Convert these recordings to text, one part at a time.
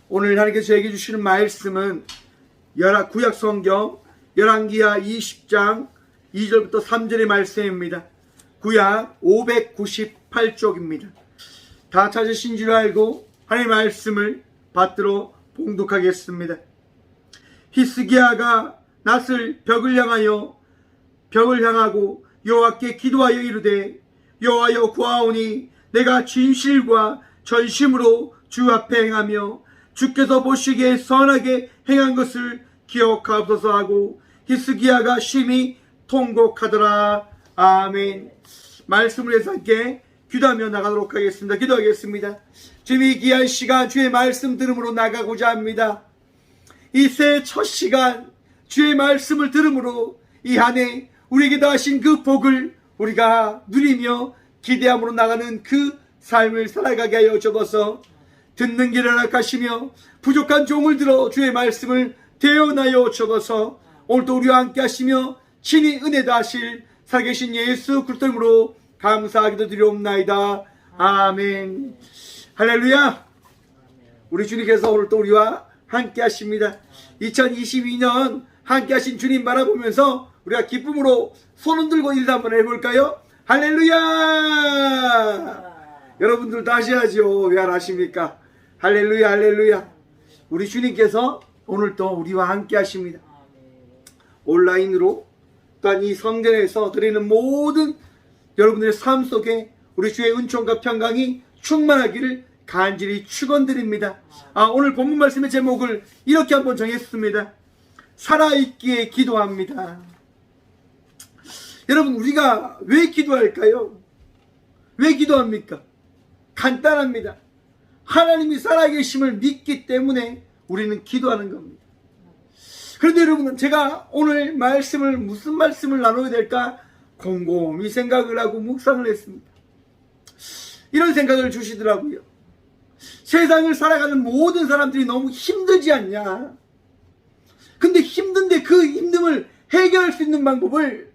오늘 하나님께서 저에게 주시는 말씀은 구약 성경 열왕기하 20장 2절부터 3절의 말씀입니다. 구약 598쪽입니다. 다 찾으신 줄 알고 하나님의 말씀을 받들어 봉독하겠습니다. 히스기야가 낯을 벽을 향하고 여호와께 기도하여 이르되 여호와여 구하오니 내가 진실과 전심으로 주 앞에 행하며 주께서 보시기에 선하게 행한 것을 기억하옵소서 하고 히스기야가 심히 통곡하더라. 아멘. 말씀을 해서 함께 기도하며 나가도록 하겠습니다. 기도하겠습니다. 주님, 이 귀한 시간 주의 말씀 들음으로 나가고자 합니다. 이 새해 첫 시간 주의 말씀을 들음으로 이 한 해 우리에게 다하신 그 복을 우리가 누리며 기대함으로 나가는 그 삶을 살아가게 하여 주옵소서. 듣는 길을 허락하시며 부족한 종을 들어 주의 말씀을 대언하여 주옵소서. 오늘도 우리와 함께 하시며 친히 은혜 다하실 살아계신 예수 그리스도 이름으로 감사하기도 드리옵나이다. 아멘. 할렐루야. 우리 주님께서 오늘도 우리와 함께 하십니다. 2022년 함께 하신 주님 바라보면서 우리가 기쁨으로 손 흔들고 인사 한번 해볼까요? 할렐루야. 여러분들 다시 하죠. 왜 안 하십니까? 할렐루야, 할렐루야. 우리 주님께서 오늘도 우리와 함께 하십니다. 온라인으로 또한 이 성전에서 드리는 모든 여러분들의 삶 속에 우리 주의 은총과 평강이 충만하기를 간절히 축원드립니다. 오늘 본문 말씀의 제목을 이렇게 한번 정했습니다. 살아있기에 기도합니다. 여러분, 우리가 왜 기도할까요? 왜 기도합니까? 간단합니다. 하나님이 살아계심을 믿기 때문에 우리는 기도하는 겁니다. 그런데 여러분, 제가 오늘 무슨 말씀을 나눠야 될까 곰곰이 생각을 하고 묵상을 했습니다. 이런 생각을 주시더라고요. 세상을 살아가는 모든 사람들이 너무 힘들지 않냐? 근데 힘든데 그 힘듦을 해결할 수 있는 방법을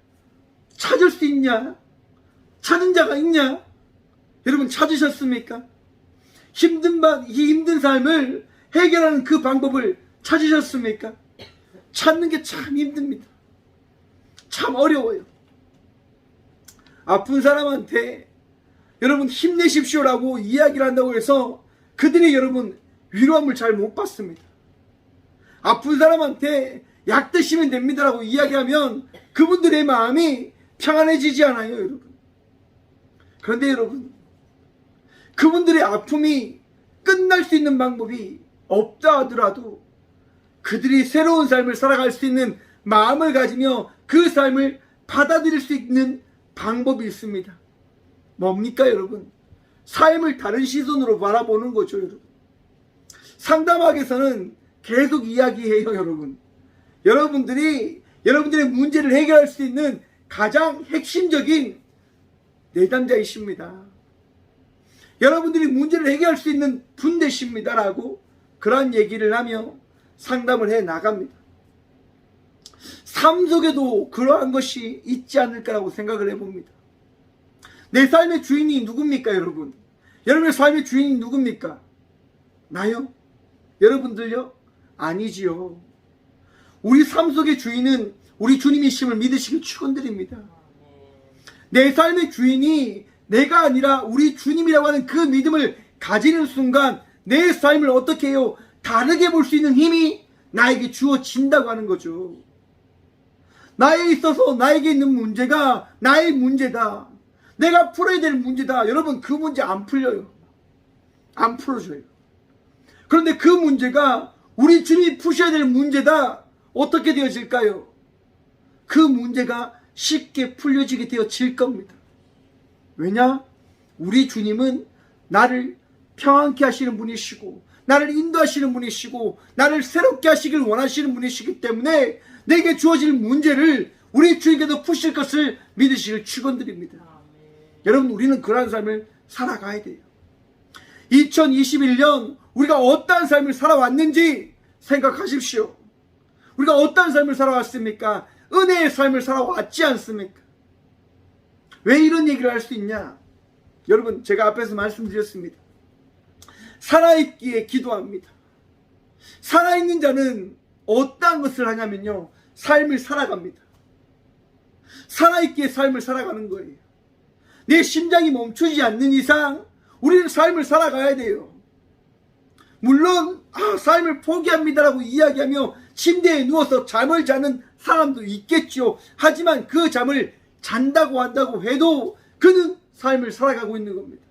찾을 수 있냐? 찾은 자가 있냐? 여러분, 찾으셨습니까? 이 힘든 삶을 해결하는 그 방법을 찾으셨습니까? 찾는 게 참 힘듭니다. 참 어려워요. 아픈 사람한테 여러분 힘내십시오라고 이야기를 한다고 해서 그들이 여러분 위로함을 잘 못 받습니다. 아픈 사람한테 약 드시면 됩니다라고 이야기하면 그분들의 마음이 평안해지지 않아요, 여러분. 그런데 여러분, 그분들의 아픔이 끝날 수 있는 방법이 없다 하더라도 그들이 새로운 삶을 살아갈 수 있는 마음을 가지며 그 삶을 받아들일 수 있는 방법이 있습니다. 뭡니까, 여러분? 삶을 다른 시선으로 바라보는 거죠, 여러분. 상담학에서는 계속 이야기해요, 여러분. 여러분들의 문제를 해결할 수 있는 가장 핵심적인 내담자이십니다. 여러분들이 문제를 해결할 수 있는 분 되십니다라고 그런 얘기를 하며 상담을 해 나갑니다. 삶 속에도 그러한 것이 있지 않을까라고 생각을 해봅니다. 내 삶의 주인이 누굽니까, 여러분? 여러분의 삶의 주인이 누굽니까? 나요? 여러분들요? 아니지요. 우리 삶 속의 주인은 우리 주님이심을 믿으시길 축원드립니다. 내 삶의 주인이 내가 아니라 우리 주님이라고 하는 그 믿음을 가지는 순간 내 삶을 어떻게 해요? 다르게 볼 수 있는 힘이 나에게 주어진다고 하는 거죠. 나에 있어서 나에게 있는 문제가 나의 문제다. 내가 풀어야 될 문제다. 여러분, 그 문제 안 풀려요. 안 풀어줘요. 그런데 그 문제가 우리 주님이 푸셔야 될 문제다. 어떻게 되어질까요? 그 문제가 쉽게 풀려지게 되어질 겁니다. 왜냐? 우리 주님은 나를 평안케 하시는 분이시고 나를 인도하시는 분이시고 나를 새롭게 하시길 원하시는 분이시기 때문에 내게 주어질 문제를 우리 주님께서 푸실 것을 믿으시길 축원드립니다. 여러분, 우리는 그러한 삶을 살아가야 돼요. 2021년 우리가 어떠한 삶을 살아왔는지 생각하십시오. 우리가 어떠한 삶을 살아왔습니까? 은혜의 삶을 살아왔지 않습니까? 왜 이런 얘기를 할 수 있냐? 여러분, 제가 앞에서 말씀드렸습니다. 살아있기에 기도합니다. 살아있는 자는 어떠한 것을 하냐면요, 삶을 살아갑니다. 살아있기에 삶을 살아가는 거예요. 내 심장이 멈추지 않는 이상 우리는 삶을 살아가야 돼요. 물론 삶을 포기합니다라고 이야기하며 침대에 누워서 잠을 자는 사람도 있겠죠. 하지만 그 잠을 잔다고 한다고 해도 그는 삶을 살아가고 있는 겁니다.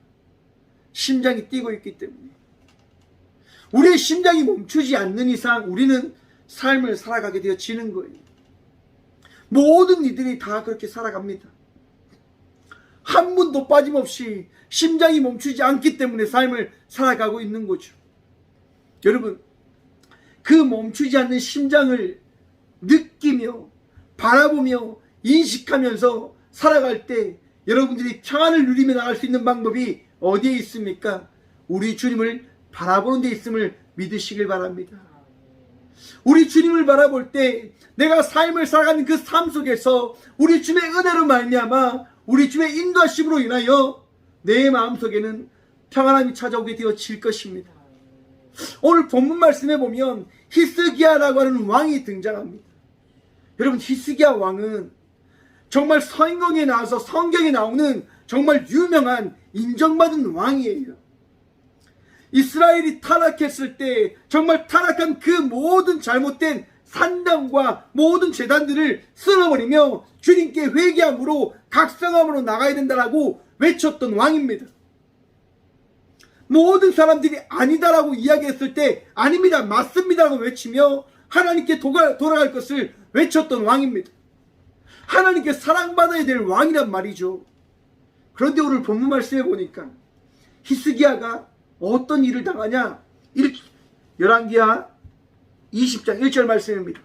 심장이 뛰고 있기 때문에. 우리의 심장이 멈추지 않는 이상 우리는 삶을 살아가게 되어지는 거예요. 모든 이들이 다 그렇게 살아갑니다. 한 분도 빠짐없이 심장이 멈추지 않기 때문에 삶을 살아가고 있는 거죠. 여러분, 그 멈추지 않는 심장을 느끼며 바라보며 인식하면서 살아갈 때 여러분들이 평안을 누리며 나갈 수 있는 방법이 어디에 있습니까? 우리 주님을 바라보는 데 있음을 믿으시길 바랍니다. 우리 주님을 바라볼 때 내가 삶을 살아가는 그 삶 속에서 우리 주님의 은혜로 말미암아 우리 주님의 인도하심으로 인하여 내 마음속에는 평안함이 찾아오게 되어질 것입니다. 오늘 본문 말씀에 보면 히스기야라고 하는 왕이 등장합니다. 여러분, 히스기야 왕은 정말 성경에 나와서 성경에 나오는 정말 유명한 인정받은 왕이에요. 이스라엘이 타락했을 때 정말 타락한 그 모든 잘못된 산당과 모든 제단들을 쓸어버리며 주님께 회개함으로 각성함으로 나가야 된다라고 외쳤던 왕입니다. 모든 사람들이 아니다라고 이야기했을 때 아닙니다, 맞습니다라고 외치며 하나님께 돌아갈 것을 외쳤던 왕입니다. 하나님께 사랑받아야 될 왕이란 말이죠. 그런데 오늘 본문 말씀에 보니까 히스기야가 어떤 일을 당하냐? 열왕기하 20장 1절 말씀입니다.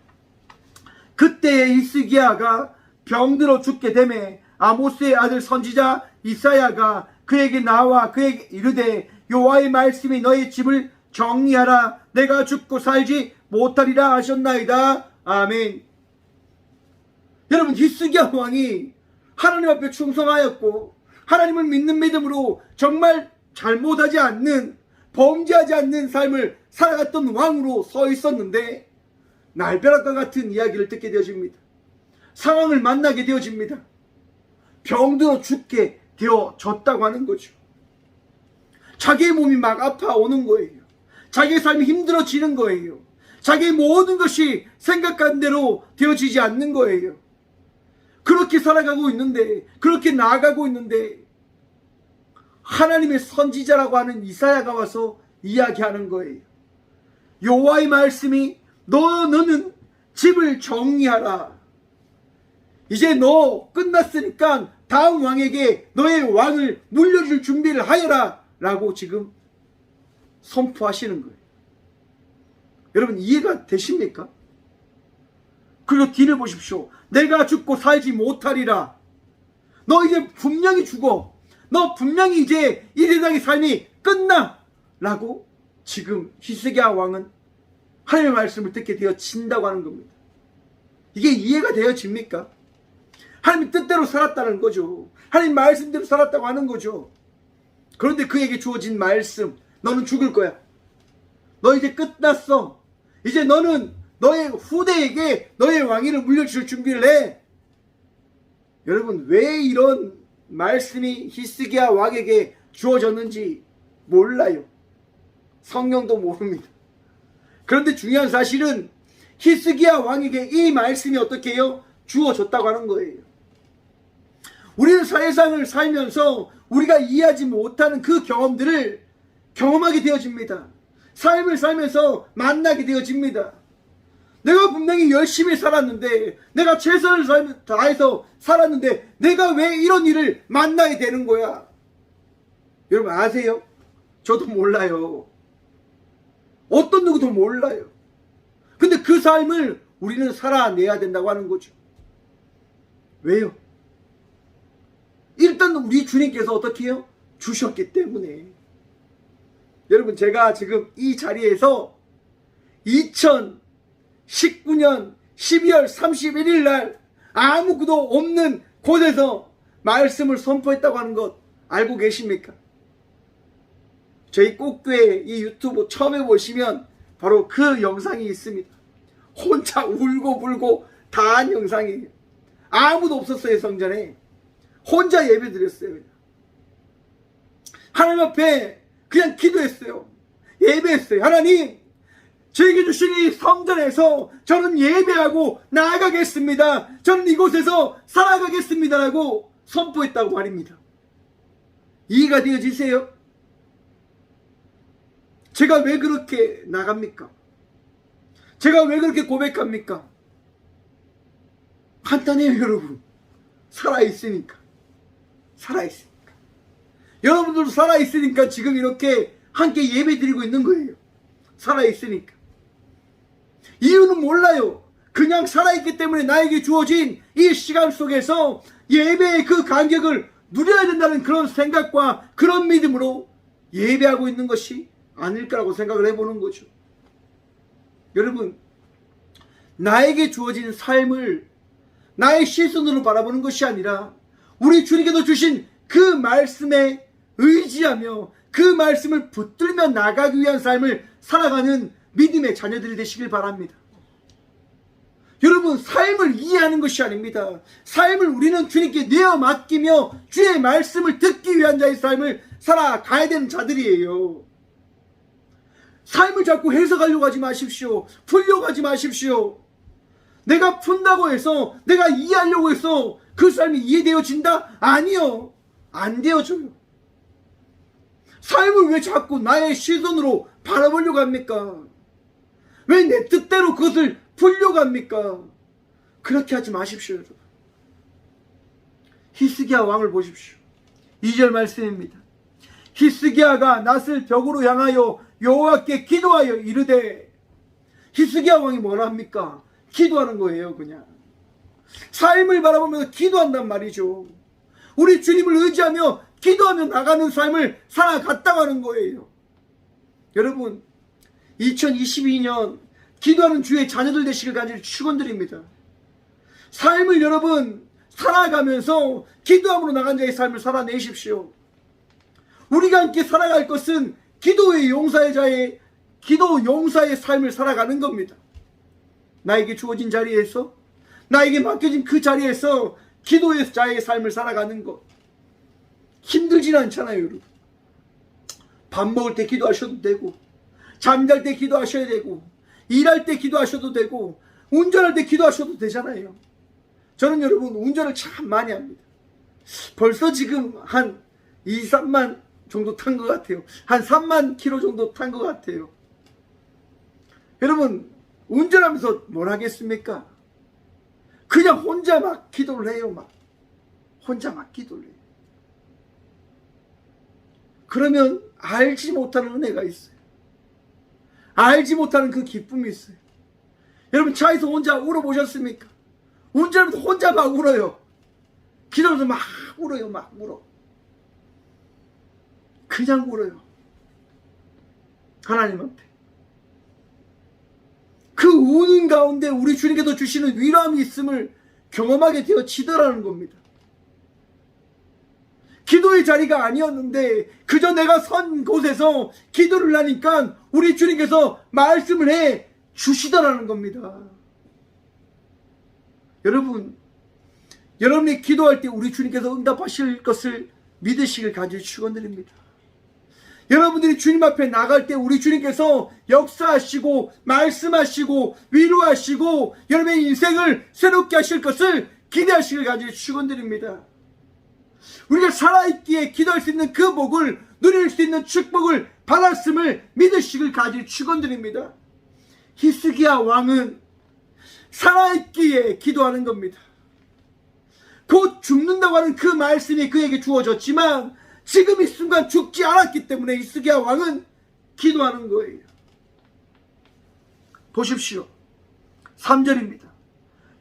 그때 히스기야가 병들어 죽게 되매 아모스의 아들 선지자 이사야가 그에게 나와 그에게 이르되 여호와의 말씀이 너의 집을 정리하라, 내가 죽고 살지 못하리라 하셨나이다. 아멘. 여러분, 히스기야 왕이 하나님 앞에 충성하였고 하나님을 믿는 믿음으로 정말 잘못하지 않는, 범죄하지 않는 삶을 살아갔던 왕으로 서 있었는데 날벼락과 같은 이야기를 듣게 되어집니다. 상황을 만나게 되어집니다. 병들어 죽게 되어졌다고 하는 거죠. 자기의 몸이 막 아파오는 거예요. 자기의 삶이 힘들어지는 거예요. 자기의 모든 것이 생각한 대로 되어지지 않는 거예요. 그렇게 살아가고 있는데, 그렇게 나아가고 있는데 하나님의 선지자라고 하는 이사야가 와서 이야기하는 거예요. 여호와의 말씀이 너는 집을 정리하라. 이제 너 끝났으니까 다음 왕에게 너의 왕을 물려줄 준비를 하여라 라고 지금 선포하시는 거예요. 여러분, 이해가 되십니까? 그리고 뒤를 보십시오. 내가 죽고 살지 못하리라. 너 이제 분명히 죽어. 너 분명히 이제 이 세상의 삶이 끝나 라고 지금 히스기야 왕은 하나님의 말씀을 듣게 되어진다고 하는 겁니다. 이게 이해가 되어집니까? 하나님 뜻대로 살았다는 거죠. 하나님 말씀대로 살았다고 하는 거죠. 그런데 그에게 주어진 말씀, 너는 죽을 거야. 너 이제 끝났어. 이제 너는 너의 후대에게 너의 왕위를 물려줄 준비를 해. 여러분, 왜 이런 말씀이 히스기야 왕에게 주어졌는지 몰라요. 성경도 모릅니다. 그런데 중요한 사실은 히스기야 왕에게 이 말씀이 어떻게 해요? 주어졌다고 하는 거예요. 우리는 세상을 살면서 우리가 이해하지 못하는 그 경험들을 경험하게 되어집니다. 삶을 살면서 만나게 되어집니다. 내가 분명히 열심히 살았는데, 내가 최선을 다해서 살았는데 내가 왜 이런 일을 만나게 되는 거야? 여러분 아세요? 저도 몰라요. 어떤 누구도 몰라요. 근데 그 삶을 우리는 살아내야 된다고 하는 거죠. 왜요? 일단 우리 주님께서 어떻게 해요? 주셨기 때문에. 여러분, 제가 지금 이 자리에서 2019년 12월 31일 날 아무것도 없는 곳에서 말씀을 선포했다고 하는 것 알고 계십니까? 저희 꽃교회 이 유튜브 처음에 보시면 바로 그 영상이 있습니다. 혼자 울고 불고 다 한 영상이에요. 아무도 없었어요. 성전에 혼자 예배 드렸어요. 그냥 하나님 앞에 그냥 기도했어요. 예배했어요. 하나님, 저에게 주신 이 성전에서 저는 예배하고 나아가겠습니다. 저는 이곳에서 살아가겠습니다라고 선포했다고 말입니다. 이해가 되어지세요? 제가 왜 그렇게 나갑니까? 제가 왜 그렇게 고백합니까? 간단해요, 여러분. 살아있으니까. 살아있으니까. 여러분들도 살아있으니까 지금 이렇게 함께 예배 드리고 있는 거예요. 살아있으니까. 이유는 몰라요. 그냥 살아있기 때문에 나에게 주어진 이 시간 속에서 예배의 그 간격을 누려야 된다는 그런 생각과 그런 믿음으로 예배하고 있는 것이 아닐까라고 생각을 해보는 거죠. 여러분, 나에게 주어진 삶을 나의 시선으로 바라보는 것이 아니라 우리 주님께서 주신 그 말씀에 의지하며 그 말씀을 붙들며 나가기 위한 삶을 살아가는 믿음의 자녀들이 되시길 바랍니다. 여러분, 삶을 이해하는 것이 아닙니다. 삶을 우리는 주님께 내어 맡기며 주의 말씀을 듣기 위한 자의 삶을 살아가야 되는 자들이에요. 삶을 자꾸 해석하려고 하지 마십시오. 풀려고 하지 마십시오. 내가 푼다고 해서, 내가 이해하려고 해서 그 삶이 이해되어진다? 아니요. 안 되어져요. 삶을 왜 자꾸 나의 시선으로 바라보려고 합니까? 왜 내 뜻대로 그것을 풀려고 합니까? 그렇게 하지 마십시오, 여러분. 히스기야 왕을 보십시오. 2절 말씀입니다. 히스기야가 낫을 벽으로 향하여 여호와께 기도하여 이르되, 히스기야 왕이 뭐라 합니까? 기도하는 거예요. 그냥 삶을 바라보면서 기도한단 말이죠. 우리 주님을 의지하며 기도하며 나가는 삶을 살아갔다고 하는 거예요. 여러분, 2022년 기도하는 주의 자녀들 되시길 간절히 축원드립니다. 삶을 여러분 살아가면서 기도함으로 나간 자의 삶을 살아내십시오. 우리가 함께 살아갈 것은 기도 용사의 삶을 살아가는 겁니다. 나에게 주어진 자리에서, 나에게 맡겨진 그 자리에서 기도의 자의 삶을 살아가는 것. 힘들진 않잖아요, 여러분. 밥 먹을 때 기도하셔도 되고, 잠잘 때 기도하셔야 되고, 일할 때 기도하셔도 되고, 운전할 때 기도하셔도 되잖아요. 저는 여러분 운전을 참 많이 합니다. 벌써 지금 한 2, 3만 정도 탄 것 같아요. 한 3만 킬로 정도 탄 것 같아요. 여러분, 운전하면서 뭘 하겠습니까? 그냥 혼자 막 기도를 해요. 혼자 막 기도를 해요. 그러면 알지 못하는 은혜가 있어요. 알지 못하는 그 기쁨이 있어요. 여러분, 차에서 혼자 울어보셨습니까? 운전하면서 혼자 막 울어요. 기도하면서 막 울어요. 막 울어. 그냥 울어요. 하나님 앞에. 그 우는 가운데 우리 주님께서 주시는 위로함이 있음을 경험하게 되어지더라는 겁니다. 기도의 자리가 아니었는데 그저 내가 선 곳에서 기도를 하니까 우리 주님께서 말씀을 해 주시더라는 겁니다. 여러분, 여러분이 기도할 때 우리 주님께서 응답하실 것을 믿으시길 간절히 축원드립니다. 여러분들이 주님 앞에 나갈 때 우리 주님께서 역사하시고 말씀하시고 위로하시고 여러분의 인생을 새롭게 하실 것을 기대하시길 간절히 축원드립니다. 우리가 살아있기에 기도할 수 있는 그 복을 누릴 수 있는 축복을 받았음을 믿으시길 간절히 축원드립니다. 히스기야 왕은 살아있기에 기도하는 겁니다. 곧 죽는다고 하는 그 말씀이 그에게 주어졌지만 지금 이 순간 죽지 않았기 때문에 히스기야 왕은 기도하는 거예요. 보십시오. 3절입니다.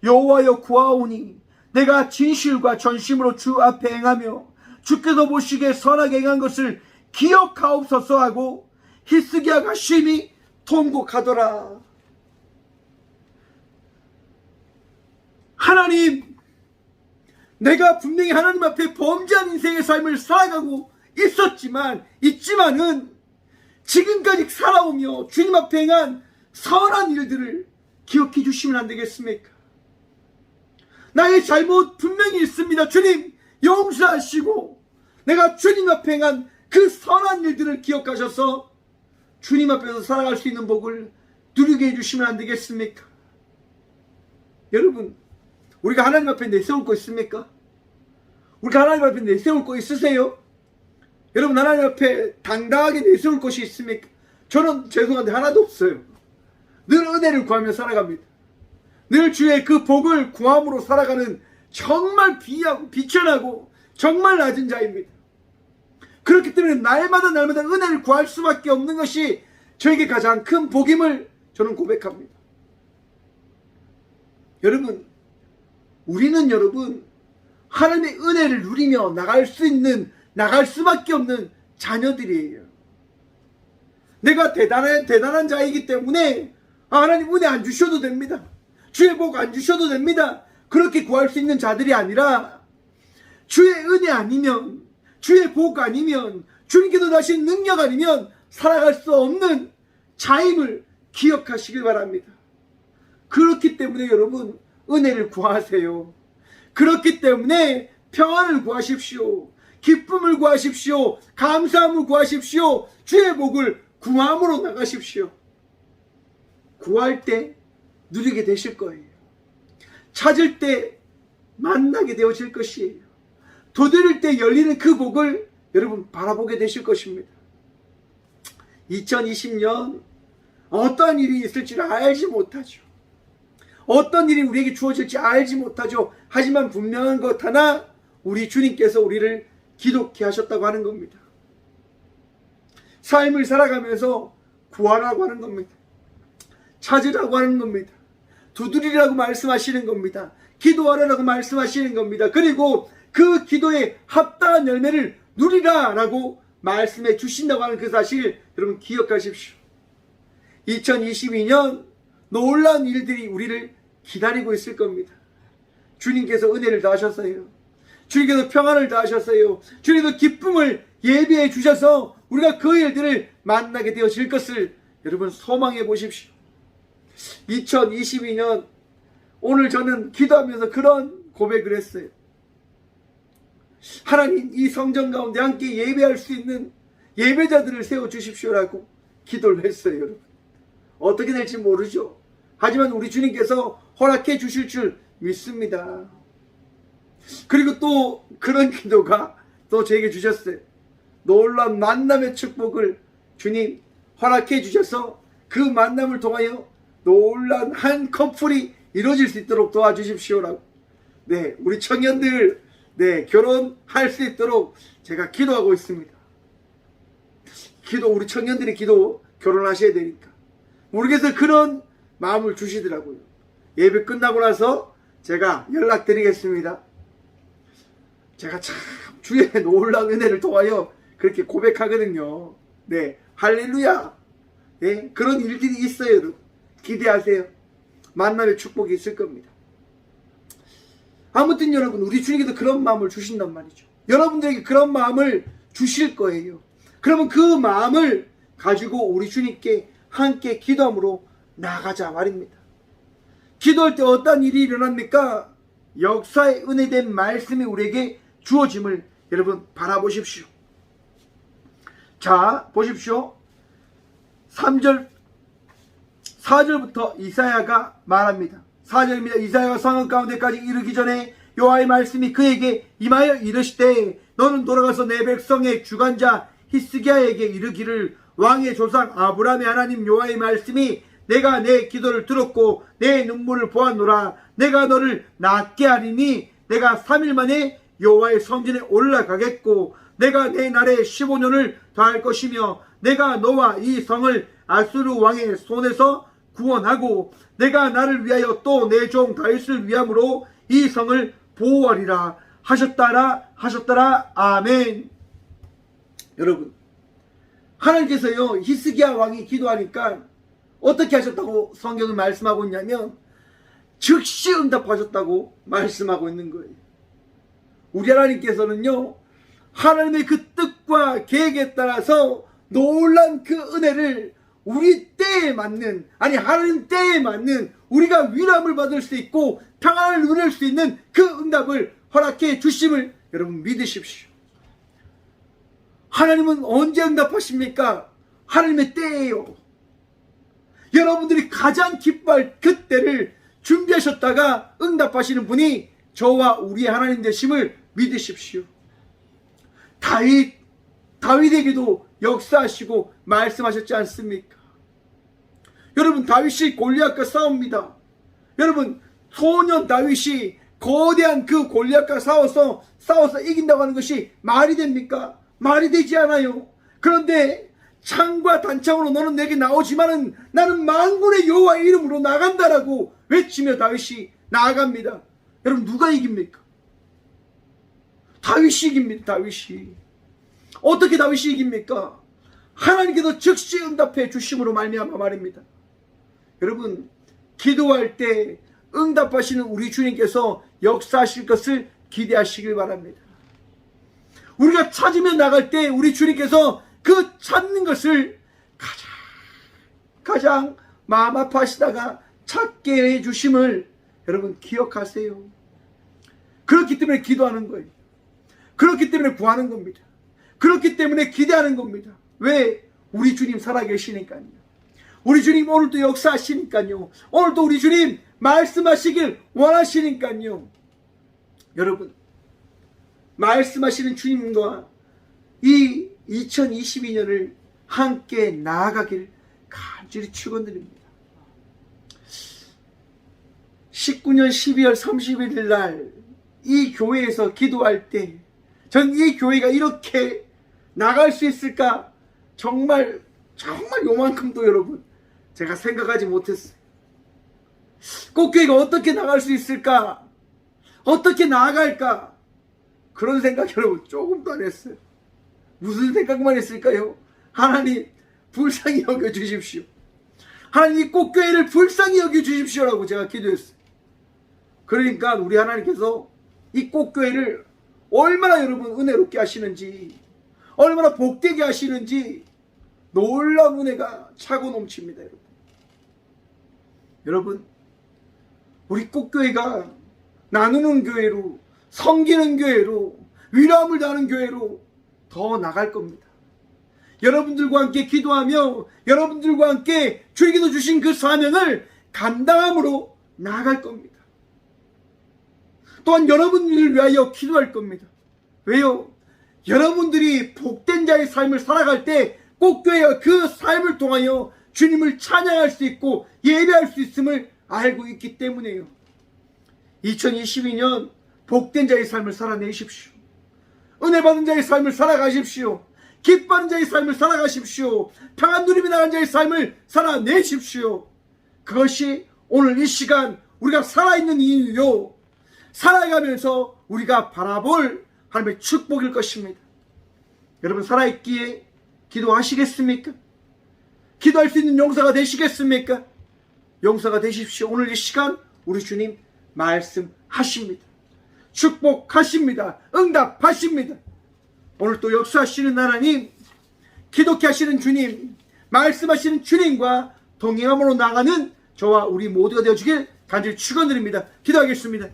여호와여 구하오니 내가 진실과 전심으로 주 앞에 행하며 주께서 보시기에 선하게 행한 것을 기억하옵소서 하고 히스기야가 심히 통곡하더라. 하나님, 내가 분명히 하나님 앞에 범죄한 인생의 삶을 살아가고 있지만은 지금까지 살아오며 주님 앞에 행한 선한 일들을 기억해 주시면 안 되겠습니까? 나의 잘못 분명히 있습니다. 주님 용서하시고 내가 주님 앞에 행한 그 선한 일들을 기억하셔서 주님 앞에서 살아갈 수 있는 복을 누리게 해주시면 안 되겠습니까? 여러분, 우리가 하나님 앞에 내세울 거 있습니까? 우리가 하나님 앞에 내세울 거 있으세요? 여러분, 하나님 앞에 당당하게 내세울 것이 있습니까? 저는 죄송한데 하나도 없어요. 늘 은혜를 구하며 살아갑니다. 늘 주의 그 복을 구함으로 살아가는 정말 비하고 비천하고 정말 낮은 자입니다. 그렇기 때문에 날마다 은혜를 구할 수밖에 없는 것이 저에게 가장 큰 복임을 저는 고백합니다. 여러분, 우리는 하나님의 은혜를 누리며 나갈 수밖에 없는 자녀들이에요. 내가 대단한 자이기 때문에 하나님 은혜 안 주셔도 됩니다. 주의 복 안 주셔도 됩니다. 그렇게 구할 수 있는 자들이 아니라 주의 은혜 아니면, 주의 복 아니면, 주님께서 다신 능력 아니면 살아갈 수 없는 자임을 기억하시길 바랍니다. 그렇기 때문에 여러분, 은혜를 구하세요. 그렇기 때문에 평안을 구하십시오. 기쁨을 구하십시오. 감사함을 구하십시오. 주의 복을 구함으로 나가십시오. 구할 때 누리게 되실 거예요. 찾을 때 만나게 되어질 것이에요. 도드릴 때 열리는 그 복을 여러분 바라보게 되실 것입니다. 2020년 어떤 일이 있을지를 알지 못하죠. 어떤 일이 우리에게 주어질지 알지 못하죠. 하지만 분명한 것 하나, 우리 주님께서 우리를 기독케 하셨다고 하는 겁니다. 삶을 살아가면서 구하라고 하는 겁니다. 찾으라고 하는 겁니다. 두드리라고 말씀하시는 겁니다. 기도하라고 말씀하시는 겁니다. 그리고 그 기도에 합당한 열매를 누리라라고 말씀해 주신다고 하는 그 사실 여러분 기억하십시오. 2022년 놀라운 일들이 우리를 기다리고 있을 겁니다. 주님께서 은혜를 더하셨어요. 주님께서 평안을 더하셨어요. 주님께서 기쁨을 예비해 주셔서 우리가 그 일들을 만나게 되어질 것을 여러분 소망해 보십시오. 2022년 오늘 저는 기도하면서 그런 고백을 했어요. 하나님, 이 성전 가운데 함께 예배할 수 있는 예배자들을 세워주십시오라고 기도를 했어요. 여러분, 어떻게 될지 모르죠. 하지만 우리 주님께서 허락해 주실 줄 믿습니다. 그리고 또 그런 기도가 또 저에게 주셨어요. 놀라운 만남의 축복을 주님 허락해 주셔서 그 만남을 통하여 놀라운 한 커플이 이루어질 수 있도록 도와주십시오라고. 네, 우리 청년들 결혼할 수 있도록 제가 기도하고 있습니다. 우리 청년들이 결혼하셔야 되니까. 우리께서 그런 마음을 주시더라고요. 예배 끝나고 나서 제가 연락드리겠습니다. 제가 참 주의 놀라운 은혜를 통하여 그렇게 고백하거든요. 네, 할렐루야. 네, 그런 일들이 있어요, 여러분. 기대하세요. 만남의 축복이 있을 겁니다. 아무튼 여러분, 우리 주님께서 그런 마음을 주신단 말이죠. 여러분들에게 그런 마음을 주실 거예요. 그러면 그 마음을 가지고 우리 주님께 함께 기도함으로 나가자 말입니다. 기도할 때 어떤 일이 일어납니까? 역사의 은혜된 말씀이 우리에게 주어짐을 여러분 바라보십시오. 자, 보십시오. 4절부터 이사야가 말합니다. 4절입니다. 이사야가 성읍 가운데까지 이르기 전에 여호와의 말씀이 그에게 임하여 이르시되 너는 돌아가서 내 백성의 주관자 히스기야에게 이르기를 왕의 조상 아브라함의 하나님 여호와의 말씀이 내가 내 기도를 들었고 내 눈물을 보았노라. 내가 너를 낫게 하리니 내가 3일 만에 여호와의 성전에 올라가겠고 내가 내 날에 15년을 더할 것이며 내가 너와 이 성을 아수르 왕의 손에서 구원하고 내가 나를 위하여 또 내 종 다윗을 위함으로 이 성을 보호하리라 하셨더라. 아멘. 여러분, 하나님께서요 히스기야 왕이 기도하니까 어떻게 하셨다고 성경은 말씀하고 있냐면 즉시 응답하셨다고 말씀하고 있는 거예요. 우리 하나님께서는요 하나님의 그 뜻과 계획에 따라서 놀란 그 은혜를 우리 때에 맞는, 아니 하나님 때에 맞는, 우리가 위로함을 받을 수 있고 평안을 누릴 수 있는 그 응답을 허락해 주심을 여러분 믿으십시오. 하나님은 언제 응답하십니까? 하나님의 때예요. 여러분들이 가장 기뻐할 그때를 준비하셨다가 응답하시는 분이 저와 우리의 하나님 되심을 믿으십시오. 다윗에게도 역사하시고 말씀하셨지 않습니까? 여러분, 다윗이 골리앗과 싸웁니다. 여러분, 소년 다윗이 거대한 그 골리앗과 싸워서 이긴다고 하는 것이 말이 됩니까? 말이 되지 않아요. 그런데 창과 단창으로 너는 내게 나오지만은 나는 만군의 여호와의 이름으로 나간다라고 외치며 다윗이 나아갑니다. 여러분, 누가 이깁니까? 다윗이 이깁니다. 다윗이. 어떻게 다윗이 이깁니까? 하나님께서 즉시 응답해 주심으로 말미암아 말입니다. 여러분, 기도할 때 응답하시는 우리 주님께서 역사하실 것을 기대하시길 바랍니다. 우리가 찾으며 나갈 때 우리 주님께서 그 찾는 것을 가장 마음 아파하시다가 찾게 해주심을 여러분 기억하세요. 그렇기 때문에 기도하는 거예요. 그렇기 때문에 구하는 겁니다. 그렇기 때문에 기대하는 겁니다. 왜? 우리 주님 살아계시니까요. 우리 주님 오늘도 역사하시니까요. 오늘도 우리 주님 말씀하시길 원하시니까요. 여러분, 말씀하시는 주님과 이 2022년을 함께 나아가길 간절히 축원드립니다. 19년 12월 31일 날 이 교회에서 기도할 때 전 이 교회가 이렇게 나갈 수 있을까 정말 요만큼도 여러분 제가 생각하지 못했어요. 꽃교회가 어떻게 나갈 수 있을까, 어떻게 나아갈까, 그런 생각 여러분 조금도 안 했어요. 무슨 생각만 했을까요? 하나님 불쌍히 여겨주십시오. 하나님 이 꽃교회를 불쌍히 여겨주십시오라고 제가 기도했어요. 그러니까 우리 하나님께서 이 꽃교회를 얼마나 여러분 은혜롭게 하시는지, 얼마나 복되게 하시는지 놀라운 은혜가 차고 넘칩니다. 여러분, 우리 꽃교회가 나누는 교회로, 섬기는 교회로, 위로함을 다하는 교회로 더 나갈 겁니다. 여러분들과 함께 기도하며 여러분들과 함께 주님께서 주신 그 사명을 감당함으로 나아갈 겁니다. 또한 여러분들을 위하여 기도할 겁니다. 왜요? 여러분들이 복된 자의 삶을 살아갈 때 꽃교회가 그 삶을 통하여 주님을 찬양할 수 있고 예배할 수 있음을 알고 있기 때문에요. 2022년 복된 자의 삶을 살아내십시오. 은혜 받은 자의 삶을 살아가십시오. 기뻐하는 자의 삶을 살아가십시오. 평안 누리며 나간 자의 삶을 살아내십시오. 그것이 오늘 이 시간 우리가 살아있는 이유요, 살아가면서 우리가 바라볼 하나님의 축복일 것입니다. 여러분, 살아있기에 기도하시겠습니까? 기도할 수 있는 용사가 되시겠습니까? 용사가 되십시오. 오늘 이 시간 우리 주님 말씀하십니다. 축복하십니다. 응답하십니다. 오늘 또 역사하시는 하나님, 기독해 하시는 주님, 말씀하시는 주님과 동행함으로 나가는 저와 우리 모두가 되어주길 간절히 축원드립니다. 기도하겠습니다.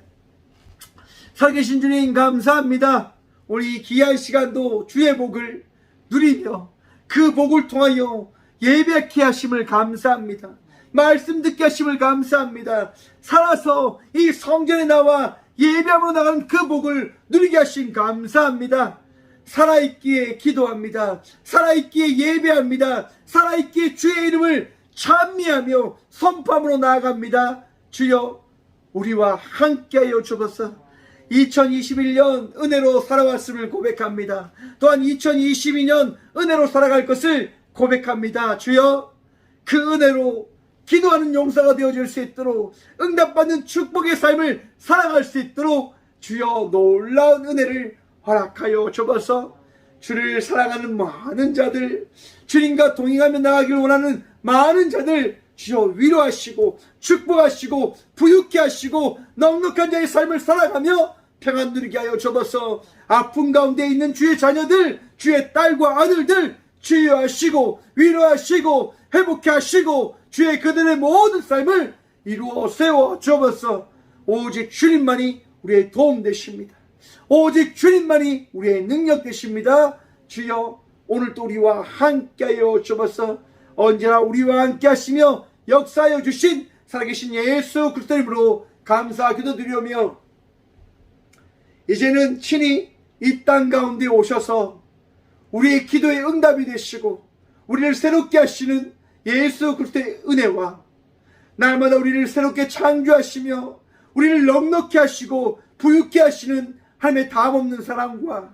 살아계신 주님 감사합니다. 우리 이 귀한 시간도 주의 복을 누리며 그 복을 통하여 예배케 하심을 감사합니다. 말씀 듣게 하심을 감사합니다. 살아서 이 성전에 나와 예배함으로 나가는 그 복을 누리게 하심 감사합니다. 살아있기에 기도합니다. 살아있기에 예배합니다. 살아있기에 주의 이름을 찬미하며 선포함으로 나아갑니다. 주여, 우리와 함께하여 주옵소서. 2021년 은혜로 살아왔음을 고백합니다. 또한 2022년 은혜로 살아갈 것을 고백합니다. 주여, 그 은혜로 기도하는 용사가 되어줄 수 있도록, 응답받는 축복의 삶을 살아갈 수 있도록 주여 놀라운 은혜를 허락하여 주옵소서. 주를 사랑하는 많은 자들, 주님과 동행하며 나가기를 원하는 많은 자들 주여 위로하시고 축복하시고 부유케 하시고 넉넉한 자의 삶을 살아가며 평안 누리게 하여 주옵소서. 아픔 가운데 있는 주의 자녀들, 주의 딸과 아들들 치유하시고 위로하시고 회복해 하시고 주의 그들의 모든 삶을 이루어 세워 주옵소서. 오직 주님만이 우리의 도움 되십니다. 오직 주님만이 우리의 능력 되십니다. 주여 오늘도 우리와 함께하여 주옵소서. 언제나 우리와 함께 하시며 역사하여 주신 살아계신 예수 그리스도 이름으로 감사 기도드리오며 이제는 친히 이 땅 가운데 오셔서 우리의 기도의 응답이 되시고 우리를 새롭게 하시는 예수 그리스도의 은혜와 날마다 우리를 새롭게 창조하시며 우리를 넉넉히 하시고 부유케 하시는 하나님의 답없는 사랑과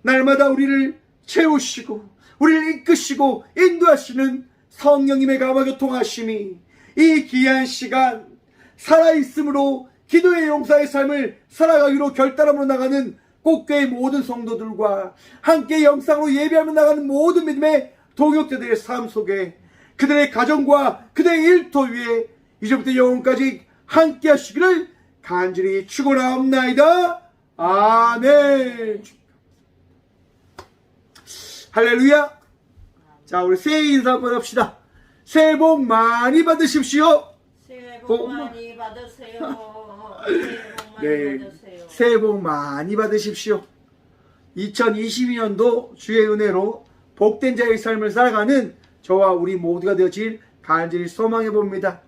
날마다 우리를 채우시고 우리를 이끄시고 인도하시는 성령님의 감화교통하심이 이 귀한 시간 살아있음으로 기도의 용사의 삶을 살아가기로 결단함으로 나가는 꽃교의 모든 성도들과 함께 영상으로 예배하며 나가는 모든 믿음의 동역자들의 삶 속에 그들의 가정과 그들의 일터 위에 이제부터 영원까지 함께 하시기를 간절히 축원하옵나이다. 아멘. 할렐루야. 자, 우리 새해 인사 한번 합시다. 새해 복 많이 받으십시오. 새해 복 많이 받으세요. 새해 복 많이 네, 받으세요. 새해 복 많이 받으십시오. 2022년도 주의 은혜로 복된 자의 삶을 살아가는 저와 우리 모두가 되어질 간절히 소망해 봅니다.